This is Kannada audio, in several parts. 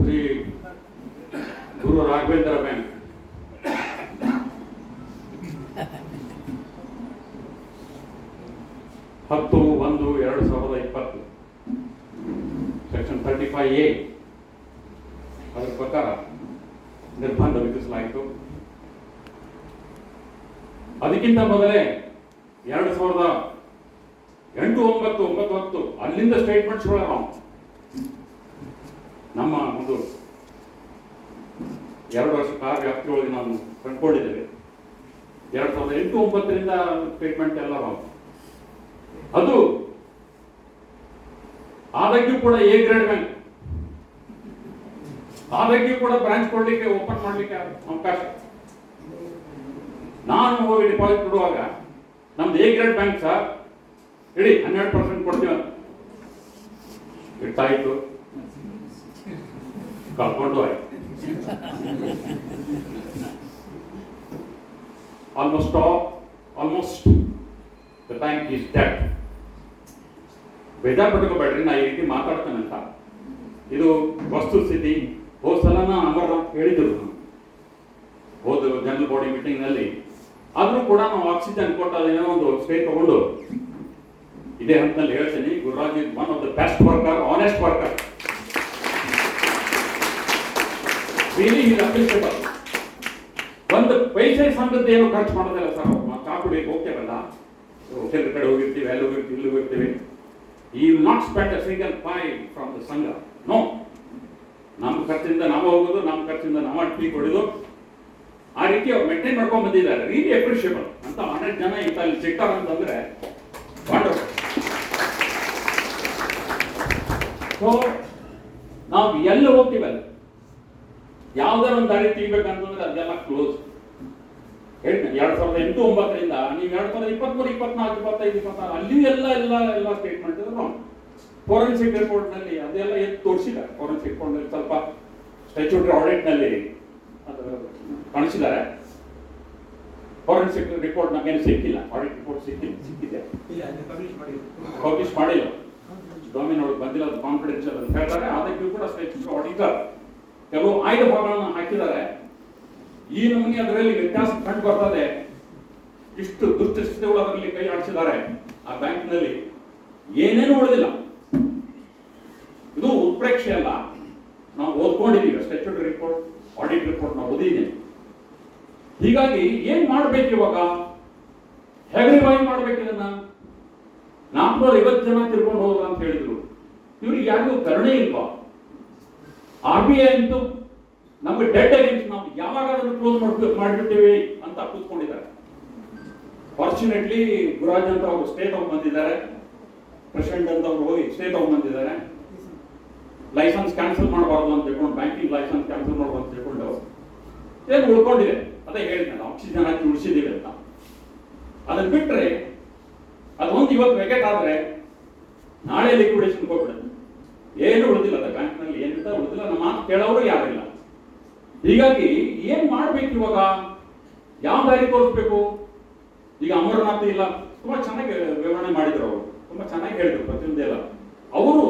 ಶ್ರೀ ಗುರು ರಾಘವೇಂದ್ರ ಬ್ಯಾಂಕ್ ಹತ್ತು 1/2020 ಸೆಕ್ಷನ್ 35A ಅದರ ಪ್ರಕಾರ ನಿರ್ಬಂಧ ವಿಧಿಸಲಾಯಿತು. ಅದಕ್ಕಿಂತ ಮೊದಲೇ 2008, 2009, 2010 ಅಲ್ಲಿಂದ ಸ್ಟೇಟ್ಮೆಂಟ್ಸ್ಗಳ ನಾವು ನಮ್ಮ ಒಂದು 2 ವರ್ಷ ಕಾಲ ವ್ಯಾಪ್ತಿಯೊಳಗೆ ನಾವು ಕಂಡುಕೊಂಡಿದ್ದೇವೆ. 2008, 2009ರಿಂದ ಸ್ಟೇಟ್ಮೆಂಟ್ ಎಲ್ಲ ನಾವು ಅದು ಆದಾಗ್ಯೂ ಕೂಡ ಎ ಗ್ರೇಡ್ ಬ್ಯಾಂಕ್, ಆದಾಗ್ಯೂ ಕೂಡ ಬ್ರಾಂಚ್ ಕೊಡ್ಲಿಕ್ಕೆ ಓಪನ್ ಮಾಡ್ಲಿಕ್ಕೆ ಅವಕಾಶ. ನಾನು ಹೋಗಿ ಡಿಪಾಸಿಟ್ ಕೊಡುವಾಗ ನಮ್ದು ಎ ಗ್ರೇಡ್ ಬ್ಯಾಂಕ್ ಸರ್ ಇಡೀ 12% ಕೊಡ್ತೀವಿ ಅಂತ ಇಟ್ಟಾಯ್ತು, ಕಳ್ಕೊಂಡು ಆಯ್ತು. Almost the bank is dead. ಬೇಜಾರು ಪಟ್ಕೋಬೇಡ್ರಿ, ನಾ ಈ ರೀತಿ ಮಾತಾಡ್ತೇನಂತ. ಇದು ವಸ್ತುಸ್ಥಿತಿ. ಹೋದ ಸಲ ಅಮರ ಹೇಳಿದ್ರು ಹೋದ ಜನರಲ್ ಬಾಡಿ ಮೀಟಿಂಗ್ ನಲ್ಲಿ. ಆದ್ರೂ ಕೂಡ ನಾವು ಆಕ್ಸಿಜನ್ ಕೊಟ್ಟು ಅದೇನೋ ಒಂದು ಸ್ಟೇ ತಗೊಂಡು ಇದೇ ಹಂತದಲ್ಲಿ ಹೇಳ್ತೀನಿ, Gururaj is one of the best worker, honest worker. Really is appreciable. ಒಂದು ಪೈಸೆ ಸಂಘದ ಏನು ಖರ್ಚು ಮಾಡೋದಿಲ್ಲ ಸರ್. ಚಾ ಕುಡಿಯಕ್ಕೆ ಹೋಗ್ತೇವಲ್ಲ, ಹೋಟೆಲ್ ಕಡೆ ಹೋಗಿರ್ತೀವಿ, ಅಲ್ಲಿ ಹೋಗಿರ್ತೀವಿ, ಇಲ್ಲಿ ಹೋಗಿರ್ತೀವಿ. We will not spend a single pie from the Sangha. No, ನಮ್ಮ ಖರ್ಚಿಂದ ನಾವು ಹೋಗೋದು, ನಮ್ಮ ಖರ್ಚಿಂದ ನಾವು ಟೀ ಕೊಡೋದು. ಆ ರೀತಿ ಅವ್ರು ಮೇಂಟೈನ್ ಮಾಡ್ಕೊಂಡು ಬಂದಿದ್ದಾರೆ. ರಿಯಲಿ ಅಪ್ರಿಷಿಯಬಲ್ ಅಂತ 100 ಜನ ಇಲ್ಲಿ ಸಿಗ್ತಾರೆ ಅಂತಂದ್ರೆ ವಂಡರ್ಫುಲ್. ಸೊ ನಾವು ಎಲ್ಲ ಹೋಗ್ತೀವಲ್ಲ, ಯಾವ್ದಾರ ಒಂದು ದಾರಿ ತೆಗಿಬೇಕಂತಂದ್ರೆ ಅದೆಲ್ಲ ಕ್ಲೋಸ್. ಹೇಳ್ತೇನೆ 2008, 2009ರಿಂದ ನೀವು 2023, 24, 25, 26 ಅಲ್ಲಿ ಎಲ್ಲ ಸ್ಟೇಟ್ಮೆಂಟ್ ರಾಂಗ್. ಫೋರೆನ್ಸಿಕ್ ರಿಪೋರ್ಟ್ ನಲ್ಲಿ ಅದೆಲ್ಲ ಎದ್ದು ತೋರಿಸಿದ್ದಾರೆ. ಫೋರೆನ್ಸಿಕ್ ರಿಪೋರ್ಟ್ ನಲ್ಲಿ ಸ್ವಲ್ಪ ಸ್ಟ್ಯಾಚ್ಯೂಟರಿ ಆಡಿಟ್ ನಲ್ಲಿ ಕಾಣಿಸಿದ್ದಾರೆ. ಫೋರೆನ್ಸಿಕ್ ರಿಪೋರ್ಟ್ ನಮಗೇನು ಸಿಕ್ಕಿಲ್ಲ, ಆಡಿಟ್ ರಿಪೋರ್ಟ್ ಸಿಕ್ಕಿದೆ, ಪಬ್ಲಿಷ್ ಮಾಡಿಲ್ಲ. ಡೊಮೇನ್ ಒಳಗೆ ಬಂದಿಲ್ಲ, ಅದು ಕಾನ್ಫಿಡೆನ್ಷಿಯಲ್ ಅಂತ ಹೇಳ್ತಾರೆ. ಅದಕ್ಕೂ ಕೂಡ ಸ್ಟ್ಯಾಚ್ಯೂಟರಿ ಆಡಿಟರ್ ಕೆಲವು ಆಯ್ದ ಭಾಗಗಳನ್ನು ಹಾಕಿದ್ದಾರೆ. ಈ ನಮೂನೆ ಅದರಲ್ಲಿ ವ್ಯತ್ಯಾಸ ಕಂಡು ಬರ್ತದೆ. ಇಷ್ಟು ದುಷ್ಟಸ್ಥಿತಿಗಳು ಅದರಲ್ಲಿ ಕೈ ಆಡಿಸಿದ್ದಾರೆ. ಆ ಬ್ಯಾಂಕ್ನಲ್ಲಿ ಏನೇನು ಉಳಿದಿಲ್ಲ. ಇದು ಉತ್ಪ್ರೇಕ್ಷೆ ಅಲ್ಲ, ನಾವು ಓದ್ಕೊಂಡಿದ್ದೀವಿ. ಸ್ಟ್ಯಾಚ್ಯೂಟರಿ ರಿಪೋರ್ಟ್, ಆಡಿಟ್ ರಿಪೋರ್ಟ್ ನಾವು ಓದಿದ್ದೀನಿ. ಹೀಗಾಗಿ ಏನ್ ಮಾಡ್ಬೇಕು ಇವಾಗ? ಹೇಗೆ ರಿವೈವ್ ಮಾಡ್ಬೇಕು ಇದನ್ನ? 450 ಜನ ತಿರ್ಕೊಂಡು ಹೋದ್ರು ಅಂತ ಹೇಳಿದ್ರು. ಇವ್ರಿಗೆ ಯಾರಿಗೂ ಕರುಣೆ ಇಲ್ವಾ? RBI ಅಂತೂ ನಮ್ಗೆ ಡೆಡ್ ಅಗೇನ್ಸ್ಟ್ ನಾವು ಯಾವಾಗ ಅದನ್ನು ಕ್ಲೋಸ್ ಮಾಡಿಬಿಡ್ತೀವಿ ಅಂತ ಕೂತ್ಕೊಂಡಿದ್ದಾರೆ. ಫಾರ್ಚುನೇಟ್ಲಿ ಗುರುರಾಜ್ ಅಂತ ಅವರು ಸ್ಟೇ ತಗೊಂಡ್ ಬಂದಿದ್ದಾರೆ, ಪ್ರೆಸಿಡೆಂಟ್ ಅಂತ ಅವರು ಹೋಗಿ ಸ್ಟೇ ತಗೊಂಡ್ ಬಂದಿದ್ದಾರೆ. ಲೈಸೆನ್ಸ್ ಕ್ಯಾನ್ಸಲ್ ಮಾಡಬಾರ್ದು ಅಂತ ತಿಳ್ಕೊಂಡು, ಬ್ಯಾಂಕಿಂಗ್ ಲೈಸೆನ್ಸ್ ಕ್ಯಾನ್ಸಲ್ ಮಾಡಬಾರ್ದು ಅಂತ ತಿಳ್ಕೊಂಡು ಏನು ಉಳ್ಕೊಂಡಿದೆ. ಅದೇ ಹೇಳ್ತಾರೆ ಆಕ್ಸಿಜನ್ ಹಾಕಿ ಉಳಿಸಿದ್ದೀವಿ ಅಂತ. ಅದನ್ನ ಬಿಟ್ರೆ ಅದೊಂದು ಇವತ್ತು ವೆಕೆಟ್ ಆದ್ರೆ ನಾಳೆ ಲಿಕ್ವಿಡೇಷನ್ ಹೋಗ್ಬಿಡುತ್ತೆ. ಏನು ಉಳಿದಿಲ್ಲ, ಅದ ಬ್ಯಾಂಕ್ನಲ್ಲಿ ಏನಿಂತ ಉಳಿದಿಲ್ಲ. ನಮ್ಮ ಮಾತು ಕೇಳೋರು ಯಾರಿಲ್ಲ. ಹೀಗಾಗಿ ಏನ್ ಮಾಡ್ಬೇಕು ಇವಾಗ? ಯಾವ ದಾರಿ ತೋರಿಸ್ಬೇಕು? ಈಗ ಅಮರನಾಥ್ ಇಲ್ಲ, ತುಂಬಾ ಚೆನ್ನಾಗಿ ವಿವರಣೆ ಮಾಡಿದ್ರು ಅವರು, ತುಂಬಾ ಚೆನ್ನಾಗಿ ಹೇಳಿದ್ರು ಪ್ರತಿಯೊಂದೆಲ್ಲ. ಅವರು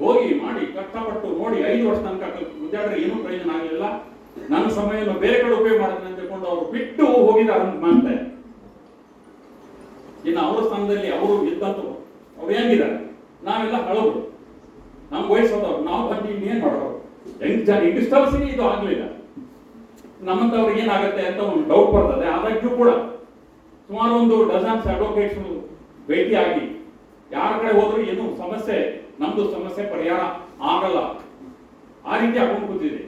ಹೋಗಿ ಮಾಡಿ ಕಷ್ಟಪಟ್ಟು ನೋಡಿ 5 ವರ್ಷ ತನಕ ವಿದ್ಯಾರ್ಥಿ ಏನೂ ಪ್ರಯೋಜನ ಆಗಲಿಲ್ಲ. ನನ್ನ ಸಮಯವನ್ನು ಬೇರೆ ಕಡೆ ಉಪಯೋಗ ಮಾಡ್ತೀನಿ ಅಂತ ತಿಳ್ಕೊಂಡು ಅವರು ಬಿಟ್ಟು ಹೋಗಿದ್ದಾರೆ ಅಂತ ಮಾಡ್ತಾರೆ. ಇನ್ನು ಅವರ ಸ್ಥಾನದಲ್ಲಿ ಅವರು ಇದ್ದಂತ ಅವ್ರು ಹೆಂಗಿದ್ದಾರೆ? ನಾವೆಲ್ಲ ಹಳಬರು, ನಮ್ಗೆ ವಯಸ್ಸಾದವ್ರು, ನಾವು ಬಂದು ಇನ್ನೇನ್ ಮಾಡೋರು? ಯಂಗ್ಸ್ಟರ್ಸ್ಗೆ ಇದು ಆಗ್ಲಿಲ್ಲ. ನಮ್ಮಂತವ್ರಿಗೆ ಏನಾಗುತ್ತೆ ಅಂತ ಒಂದು ಡೌಟ್ ಬರ್ತದೆ. ಆದಾಗ್ಯೂ ಕೂಡ ಸುಮಾರು ಒಂದು ಡಜನ್ಸ್ ಅಡ್ವೊಕೇಟ್ಸ್ ಭೇಟಿಯಾಗಿ ಯಾರ ಕಡೆ ಹೋದ್ರು ಏನು ಸಮಸ್ಯೆ, ನಮ್ದು ಸಮಸ್ಯೆ ಪರಿಹಾರ ಆಗಲ್ಲ, ಆ ರೀತಿ ಆಗೊಂಡು ಕೂತಿದೆ.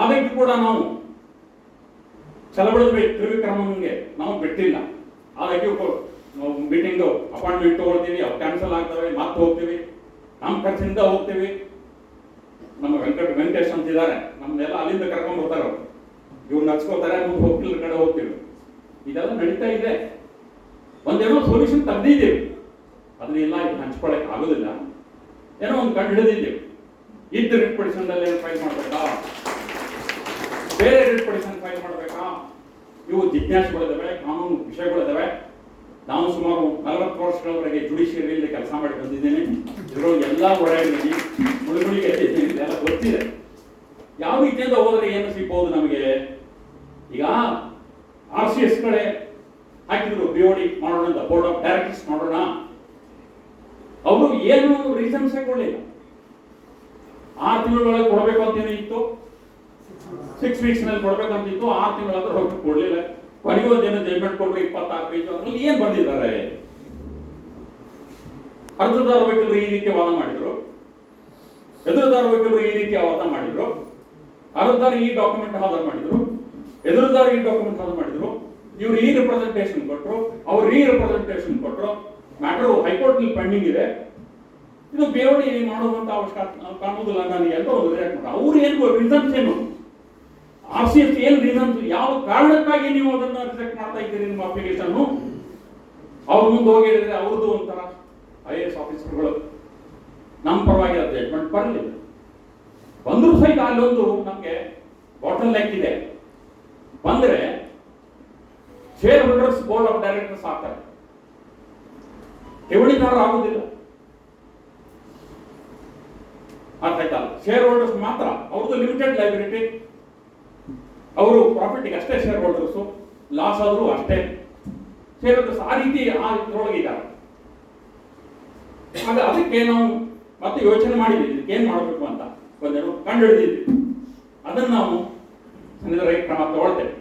ಆದಾಗ್ಯೂ ಕೂಡ ನಾವು ಚಳವಳಿ ತ್ರಿವಿಕ್ರಮನ್ಗೆ ನಾವು ಬಿಟ್ಟಿಲ್ಲ. ಆದಾಗ್ಯೂ ಮೀಟಿಂಗ್ ಅಪಾಯಿಂಟ್ಮೆಂಟ್ ತಗೊಳ್ತೀವಿ, ಅವು ಕ್ಯಾನ್ಸಲ್ ಆಗ್ತವೆ, ಮತ್ತೆ ಹೋಗ್ತೀವಿ, ನಮ್ಮ ಖರ್ಚಿಂದ ಹೋಗ್ತೀವಿ. ನಮ್ಮ ವೆಂಕಟೇಶ್ ಅಂತ ಇದ್ದಾರೆ, ನಮ್ದೆಲ್ಲ ಅಲ್ಲಿಂದ ಕರ್ಕೊಂಡು ಬರ್ತಾರೆ. ಅವರು ಇವ್ರು ನಡ್ಸ್ಕೋತಾರೆ, ಮುಂದೆ ಹೋಗ್ತಿಲ್ಲ ಕಡೆ ಹೋಗ್ತೀವಿ. ಇದೆಲ್ಲ ನಡೀತಾ ಇದೆ. ಒಂದೇನೋ ಸೊಲ್ಯೂಷನ್ ತಂದಿದ್ದೀವಿ, ಅದನ್ನೆಲ್ಲ ಹಂಚ್ಕೊಳಕ್ ಆಗೋದಿಲ್ಲ. ಏನೋ ಒಂದು ಕಂಡು ಹಿಡಿದಿದ್ದೀವಿ. ಇದ್ದ ರಿಟ್ ಪಿಟಿಷನ್ ಅಲ್ಲಿ ಫೈಲ್ ಮಾಡ್ಬೇಕಾ, ಬೇರೆ ರಿಟ್ ಪಿಟಿಷನ್ ಫೈಲ್ ಮಾಡ್ಬೇಕಾ? ಇವು ಜಿಜ್ಞಾಸೆಗಳಿದ್ದಾವೆ, ಕಾನೂನು ವಿಷಯಗಳಿದ್ದಾವೆ. ನಾನು ಸುಮಾರು 40 ವರ್ಷಗಳವರೆಗೆ ಜುಡಿಷಿಯರಿಯಲ್ಲಿ ಕೆಲಸ ಮಾಡಿ ಬಂದಿದ್ದೇನೆ. ಇದರೊಳಗೆ ಎಲ್ಲ ಒಳಗೆ ಮುಳುಗುಳಿಗೆ ಎಲ್ಲ ಗೊತ್ತಿದೆ. ರೀತಿಯಿಂದ ಹೋದ್ರೆ ಏನು ಸಿಗ್ಬಹುದು ನಮಗೆ? ಈಗ RCS ಕಡೆ ಹಾಕಿದ್ರು BOD ಮಾಡೋಣ ಅಂತ, ಬೋರ್ಡ್ ಆಫ್ ಡೈರೆಕ್ಟರ್ಸ್ ಮಾಡೋಣ. ಅವರು ಏನು ರೀಸನ್ಸ್ ಕೊಡಲಿಲ್ಲ. 6 ತಿಂಗಳೊಳಗೆ ಕೊಡಬೇಕು ಅಂತೇನೋ ಇತ್ತು, 6 ವೀಕ್ಸ್ ನಲ್ಲಿ ಕೊಡ್ಬೇಕಂತಿತ್ತು, 6 ತಿಂಗಳಾದ್ರೂ ಹೋಗಿ ಕೊಡ್ಲಿಲ್ಲ. ಕೊನೆಗೆ ಒಂದೇನೋ ಜಜ್ಮೆಂಟ್ ಕೊಟ್ಟರು 26 ಪೇಜ್. ಅದ್ರಲ್ಲಿ ಏನ್ ಬಂದಿದ್ದಾರೆ? ಅರ್ಜದಾರ ವಕೀಲರು ಈ ರೀತಿ ವಾದ ಮಾಡಿದ್ರು, ಎದುರುದಾರ ವಕೀಲರು ಈ ರೀತಿ ವಾದ ಮಾಡಿದ್ರು, ಅರ್ಜದಾರ ಈ ಡಾಕ್ಯುಮೆಂಟ್ ಹಾಜರು ಮಾಡಿದ್ರು, ಎದುರುದಾರ ಈ ಡಾಕ್ಯುಮೆಂಟ್ ಹಾಜರು ಮಾಡಿದ್ರು, ಇವ್ರು ಈ ರಿಪ್ರೆಸೆಂಟೇಷನ್ ಕೊಟ್ಟರು, ಅವ್ರು ಈ ರಿಪ್ರೆಸೆಂಟೇಷನ್ ಕೊಟ್ಟರು. ಮ್ಯಾಟರ್ ಹೈಕೋರ್ಟ್ ನಲ್ಲಿ ಪೆಂಡಿಂಗ್ ಇದೆ, ಇದು BOD ಮಾಡುವಂತ ಅವಶ್ಯಕತೆ ಕಾಣುವುದಿಲ್ಲ ನನಗೆ ಅಂತ ಒಂದು ರಿಯಾಕ್ಟ್ ಮಾಡ್ತಾರೆ. ಅವ್ರು ಏನು ರೀಸನ್ಸ್ ಏನು? RCS ಏನು ರೀಸನ್ಸ್, ಯಾವ ಕಾರಣಕ್ಕಾಗಿ ನೀವು ಅದನ್ನ ರಿಜೆಕ್ಟ್ ಮಾಡ್ತಾ ಇದ್ದೀರಿ ನಿಮ್ಮ ಅಪ್ಲಿಕೇಶನ್? ಅವ್ರ ಮುಂದೆ ಹೋಗಿ ಹೇಳಿದ್ರೆ ಅವ್ರದ್ದು ಒಂಥರ IAS ಆಫೀಸರ್ಗಳು ನಮ್ಮ ಪರವಾಗಿ ಜಡ್ಜ್ಮೆಂಟ್ ಬರಲಿಲ್ಲ. ಬಂದರೂ ಸಹಿತ ಅಲ್ಲೊಂದು ನಮಗೆ ಬಾಟಲ್ ನೆಕ್ ಇದೆ. ಬಂದ್ರೆ share holders board of directors ಆಗ್ತಾರೆ, ಠೇವಣಿದಾರ ಆಗುದಿಲ್ಲ. ಅರ್ಥ ಆಯ್ತಲ್ಲ? ಶೇರ್ ಹೋಲ್ಡರ್ಸ್ ಮಾತ್ರ, ಅವ್ರದ್ದು ಲಿಮಿಟೆಡ್ ಲೈಬಿಲಿಟಿ, ಅವರು ಪ್ರಾಫಿಟ್ಗೆ ಅಷ್ಟೇ ಶೇರ್ ಹೋಲ್ಡರ್ಸು, ಲಾಸ್ ಆದರೂ ಅಷ್ಟೇ ಶೇರ್ ಹೋಲ್ಡರ್ಸ್. ಆ ರೀತಿ ಇದ್ರೊಳಗೆ ಇದ್ದಾರೆ. ಆಗ ಅದಕ್ಕೆ ನಾವು ಮತ್ತೆ ಯೋಚನೆ ಮಾಡಿದ್ವಿ ಏನ್ ಮಾಡಬೇಕು ಅಂತ, ಒಂದೇನು ಕಂಡು ಹಿಡಿದಿದ್ವಿ. ಅದನ್ನು ನಾವು ರೈಟ್ ಕ್ರಮ ತಗೊಳ್ತೇವೆ.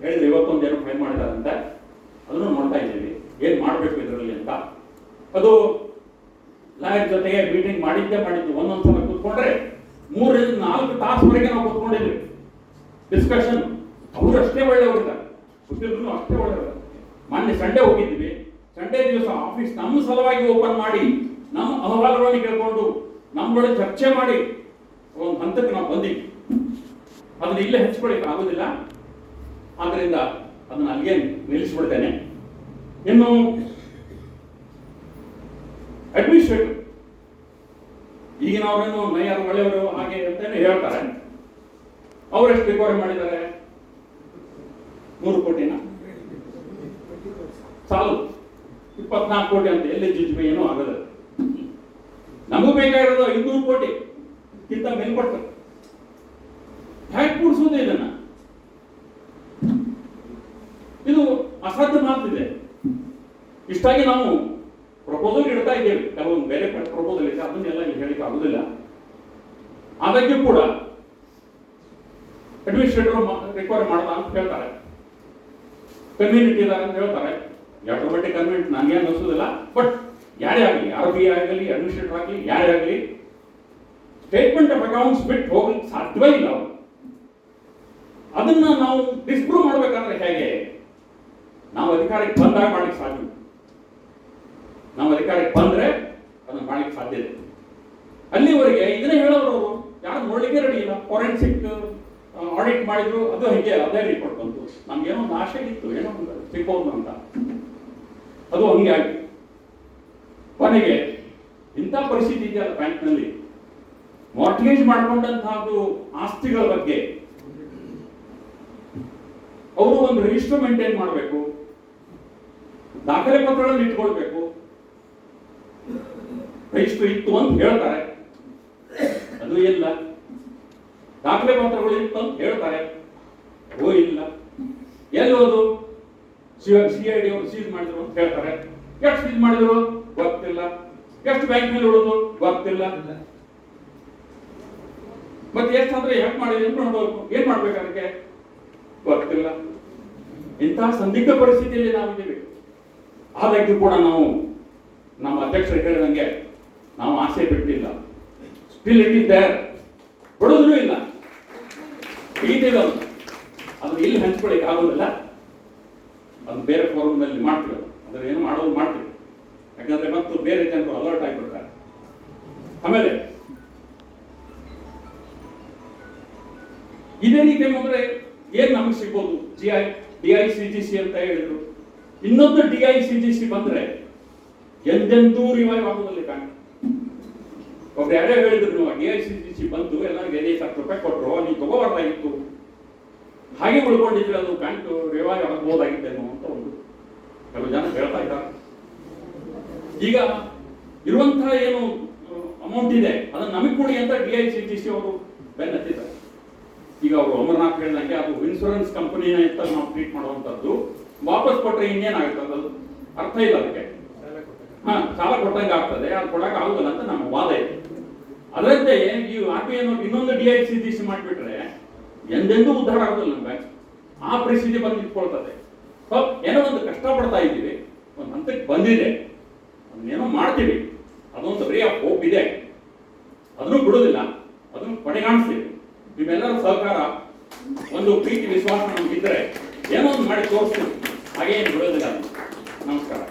ಹೇಳಿದ್ರೆ ಇವತ್ತೊಂದೇನು ಫೈನ್ ಮಾಡಿದಾರಂತೆ, ಅದನ್ನು ನೋಡ್ತಾ ಇದ್ದೀವಿ ಏನ್ ಮಾಡಬೇಕು ಇದರಲ್ಲಿ ಅಂತ. ಅದು ಲಾಯರ್ ಜೊತೆಗೆ ಮೀಟಿಂಗ್ ಮಾಡಿದ್ದು ಒಂದೊಂದ್ಸಲ ಕೂತ್ಕೊಂಡ್ರೆ 3 ರಿಂದ 4 ತಾಸುವರೆಗೆ ನಾವು ಕೂತ್ಕೊಂಡಿದ್ವಿ ಡಿಸ್ಕಷನ್. ಅವರು ಅಷ್ಟೇ ಒಳ್ಳೆಯವರಿದ್ದಾರೆ, ವಕೀಲರು ಅಷ್ಟೇ ಒಳ್ಳೆಯವರು. ಮೊನ್ನೆ ಸಂಡೇ ಹೋಗಿದ್ವಿ. ಸಂಡೇ ದಿವಸ ಆಫೀಸ್ ನಮ್ಮ ಸಲುವಾಗಿ ಓಪನ್ ಮಾಡಿ ನಮ್ಮ ಅಹವಾಲುಗಳನ್ನು ಕೇಳ್ಕೊಂಡು ನಮ್ಮೊಳಗೆ ಚರ್ಚೆ ಮಾಡಿ ಒಂದು ಹಂತಕ್ಕೆ ನಾವು ಬಂದಿವಿ. ಅದನ್ನ ಇಲ್ಲೇ ಹಂಚ್ಕೊಳ್ಳಿಕ್ಕೆ ಆಗೋದಿಲ್ಲ, ಆದ್ರಿಂದ ಅದನ್ನ ಅಲ್ಲಿಗೆ ನಿಲ್ಲಿಸ್ಬಿಡ್ತೇನೆ. ಇನ್ನು ಅಡ್ಮಿನಿಸ್ಟ್ರೇಟಿವ್, ಈಗಿನವರೇನು ಯಾರು ಒಳ್ಳೆಯವರು ಹಾಗೆ ಅಂತಾನೆ ಹೇಳ್ತಾರೆ. ಅವರೆಷ್ಟು ರಿಕವರಿ ಮಾಡಿದ್ದಾರೆ? 3 ಕೋಟಿನ ಸಾಲು 24 ಕೋಟಿ ಅಂತ ಎಲ್ಲಿ ಜುಜ್ಬೆ ಏನೂ ಆಗಲ್ಲ. ನಮಗೂ ಬೇಕಾಗಿರೋದು 500 ಕೋಟಿ ಕಿಂತ ಮೇಲ್ಪಟ್ಟು. ಹೇಗೆ ಕೂಡಿಸೋದು ಇದನ್ನ? ಇದು ಅಸಾಧ್ಯ ಮಾತಿದೆ. ಇಷ್ಟಾಗಿ ನಾವು ಪ್ರಪೋಸಲ್ ಇಡ್ತಾ ಇದ್ದೇವೆ, ಕೆಲವೊಂದು ಬೇರೆ ಪ್ರಪೋಸಲ್ ಇದೆ, ಅದನ್ನೆಲ್ಲ ಇಲ್ಲಿ ಹೇಳಿಕ್ಕೆ ಆಗುದಿಲ್ಲ. ಆದಾಗ್ಯೂ ಕೂಡ ಅಡ್ಮಿನಿಸ್ಟ್ರೇಟರ್ ರಿಕವರಿ ಮಾಡದ ಅಂತ ಹೇಳ್ತಾರೆ, ಕನ್ವೀನಿಯಂಟ್ ಇದೆ ಅಂತ ಹೇಳ್ತಾರೆ. ಆಟೋಮೆಟಿಕ್ ಕನ್ವೀನಿಯಂಟ್ ನನಗೆ ಅನಿಸೋದಿಲ್ಲ. ಬಟ್ ಯಾರೇ ಆಗಲಿ, RBI ಆಗಲಿ, ಅಡ್ಮಿನಿಸ್ಟ್ರೇಟರ್ ಆಗಲಿ, ಯಾರೇ ಆಗಲಿ, ಸ್ಟೇಟ್ಮೆಂಟ್ ಆಫ್ ಅಕೌಂಟ್ಸ್ ಬಿಟ್ಟು ಹೋಗ್ಲಿಕ್ಕೆ ಸಾಧ್ಯವೇ ಇಲ್ಲ. ಅದನ್ನ ನಾವು ಡಿಸ್ಪ್ರೂವ್ ಮಾಡ್ಬೇಕಂದ್ರೆ ಹೇಗೆ? ನಾವು ಅಧಿಕಾರಕ್ಕೆ ಬಂದಾಗ ಮಾಡ್ಲಿಕ್ಕೆ ಸಾಧ್ಯ. ನಾವು ಅಧಿಕಾರಕ್ಕೆ ಬಂದ್ರೆ ಅದನ್ನ ಮಾಡ್ಲಿಕ್ಕೆ ಸಾಧ್ಯ ಇದೆ. ಅಲ್ಲಿವರೆಗೆ ಇದನ್ನೇ ಹೇಳೋರು ಯಾರು ನೋಡ್ಲಿಕ್ಕೆ ರೆಡಿ ಇಲ್ಲ. ಫಾರೆನ್ಸಿಕ್ ಆಡಿಟ್ ಮಾಡಿದ್ರು, ಅದು ಹೀಗೆ ಅದೇ ರಿಪೋರ್ಟ್ ಬಂತು. ನಮ್ಗೇನೋ ಒಂದು ಆಸೆ ಇತ್ತು, ಏನೋ ಒಂದು ಸಿಕ್ಕೋದು ಅಂತ, ಅದು ಹಂಗೆ ಆಗಿ ಕೊನೆಗೆ ಇಂಥ ಪರಿಸ್ಥಿತಿ ಇದೆಯಲ್ಲ ಬ್ಯಾಂಕ್ನಲ್ಲಿ. ಮಾರ್ಟ್ಗೇಜ್ ಮಾಡ್ಕೊಂಡಂತಹದ್ದು ಆಸ್ತಿಗಳ ಬಗ್ಗೆ ಅವರು ಒಂದು ರಿಜಿಸ್ಟರ್ ಮೇಂಟೈನ್ ಮಾಡಬೇಕು, ದಾಖಲೆ ಪತ್ರಗಳನ್ನು ಇಟ್ಕೊಳ್ಬೇಕು. ರಿಜಿಸ್ಟರ್ ಇತ್ತು ಅಂತ ಹೇಳ್ತಾರೆ, ಅದು ಇಲ್ಲ. ದಾಖಲೆ ಪತ್ರಗಳು ಇತ್ತು ಅಂತ ಹೇಳ್ತಾರೆ, ಓ ಇಲ್ಲ. ಎಲ್ಲಿ ಹೋದು? CID ಅವರು ಸೀಸ್ ಮಾಡಿದ್ರು ಅಂತ ಹೇಳ್ತಾರೆ. ಎಷ್ಟು ಸೀಸ್ ಮಾಡಿದ್ರು ಗೊತ್ತಿಲ್ಲ, ಎಷ್ಟು ಬ್ಯಾಂಕ್ ಮೇಲೆ ಉಳಿದು ಗೊತ್ತಿಲ್ಲ. ಮತ್ತೆ ಎಷ್ಟು ಅಂದ್ರೆ ಹೆಲ್ಪ್ ಮಾಡಿದ್ರೆ ನೋಡ್ಬೇಕು, ಏನ್ ಮಾಡ್ಬೇಕು ಅದಕ್ಕೆ ಗೊತ್ತಿಲ್ಲ. ಇಂತಹ ಸಂದಿಗ್ಧ ಪರಿಸ್ಥಿತಿಯಲ್ಲಿ ನಾವಿದ್ದೀವಿ. ಆದಾಗ್ಯೂ ಕೂಡ ನಾವು ನಮ್ಮ ಅಧ್ಯಕ್ಷರು ಹೇಳಿದಂಗೆ ನಾವು ಆಸೆ ಬಿಟ್ಟಿಲ್ಲ. ಸ್ಟಿಲ್ ಇಟ್ ಇಸ್ ದೇರ್, ಬಿಡೋದ್ರೂ ಇಲ್ಲ, ತೆಗಿತೀವಿ. ಅದು ಇಲ್ಲಿ ಹಂಚ್ಕೊಳ್ಳಿಕ್ಕೆ ಆಗೋದಿಲ್ಲ. ಅದು ಬೇರೆ ಫೋರಮ್ನಲ್ಲಿ ಮಾಡ್ತೀವಿ, ಅದ್ರ ಏನು ಮಾಡೋದು ಮಾಡ್ತೀವಿ. ಯಾಕಂದ್ರೆ ಮತ್ತು ಬೇರೆ ಜನರು ಅಲರ್ಟ್ ಆಗಿಬಿಡ್ತಾರೆ. ಆಮೇಲೆ ಇದೇ ರೀತಿ ಅಂದ್ರೆ ಏನ್ ನಮಗೆ ಸಿಗ್ಬೋದು? DICGC ಅಂತ ಹೇಳಿದ್ರು. ಇನ್ನೊಂದು DICGC ಬಂದ್ರೆ ಎಂದೆಂದೂ ರಿವೈವ್ ಆಗೋದಿಲ್ಲ ಬ್ಯಾಂಕ್. ಒಬ್ರು ಯಾರೇ ಹೇಳಿದ್ರು, ನೀವು DICGC ಬಂತು ಎಲ್ಲರಿಗೆ 5,00,000 ರೂಪಾಯಿ ಕೊಟ್ಟರು, ನೀವು ತಗೋಬಾರ್ದಾಗಿತ್ತು, ಹಾಗೆ ಉಳ್ಕೊಂಡಿದ್ರೆ ಅದು ಬ್ಯಾಂಕ್ ರಿವೈವ್ ಆಗಬಹುದಾಗಿತ್ತೇನೋ ಅಂತ ಒಂದು ಕೆಲವು ಜನ ಹೇಳ್ತಾ ಇದ್ದಾರೆ. ಈಗ ಇರುವಂತಹ ಏನು ಅಮೌಂಟ್ ಇದೆ ಅದನ್ನು ನಮಗೆ ಕೊಡಿ ಅಂತ DICGC ಅವರು ಬೆನ್ನತ್ತಿದ್ದಾರೆ. ಈಗ ಅವರು ಅಮರನಾಥ್ ಹೇಳಿದಂಗೆ ಅದು ಇನ್ಶೂರೆನ್ಸ್ ಕಂಪನಿನ ಅಂತ ನಾವು ಟ್ರೀಟ್ ಮಾಡುವಂಥದ್ದು. ವಾಪಸ್ ಕೊಟ್ಟರೆ ಇನ್ನೇನಾಗುತ್ತೆ, ಅದು ಅರ್ಥ ಇಲ್ಲ ಅದಕ್ಕೆ. ಸಾಲ ಕೊಟ್ಟಂಗೆ ಆಗ್ತದೆ, ಅದು ಕೊಡಕ್ಕೆ ಆಗುದಿಲ್ಲ ಅಂತ ನಮ್ಮ ವಾದ ಇದೆ. ಅದರಂತೆ ಈ RBI ಇನ್ನೊಂದು DICCC ಮಾಡಿಬಿಟ್ರೆ ಎಂದೆಂದೂ ಉದ್ಧಾರ ಆಗೋದಿಲ್ಲ ನಮ್ಮ ಬ್ಯಾಂಕ್. ಆ ಪರಿಸ್ಥಿತಿ ಬಂದು ನಿಂತ್ಕೊಳ್ತದೆ. ಏನೋ ಒಂದು ಕಷ್ಟಪಡ್ತಾ ಇದ್ದೀವಿ, ಒಂದು ಹಂತಕ್ಕೆ ಬಂದಿದೆ, ಅದನ್ನೇನೋ ಮಾಡ್ತೀವಿ, ಅದೊಂದು ರೇ ಆಫ್ ಹೋಪ್ ಇದೆ, ಅದನ್ನು ಬಿಡೋದಿಲ್ಲ, ಅದನ್ನು ಕೊನೆಗಾಣಿಸ್ತೀವಿ. ನಿಮ್ಮೆಲ್ಲರ ಸಹಕಾರ, ಒಂದು ಪ್ರೀತಿ ವಿಶ್ವಾಸ ನಮಗಿದ್ರೆ ಏನೋ ಒಂದು ಮಾಡಿ ತೋರಿಸ್ತೀವಿ, ಹಾಗೇನು ಬಿಡೋದಿಲ್ಲ. ನಮಸ್ಕಾರ.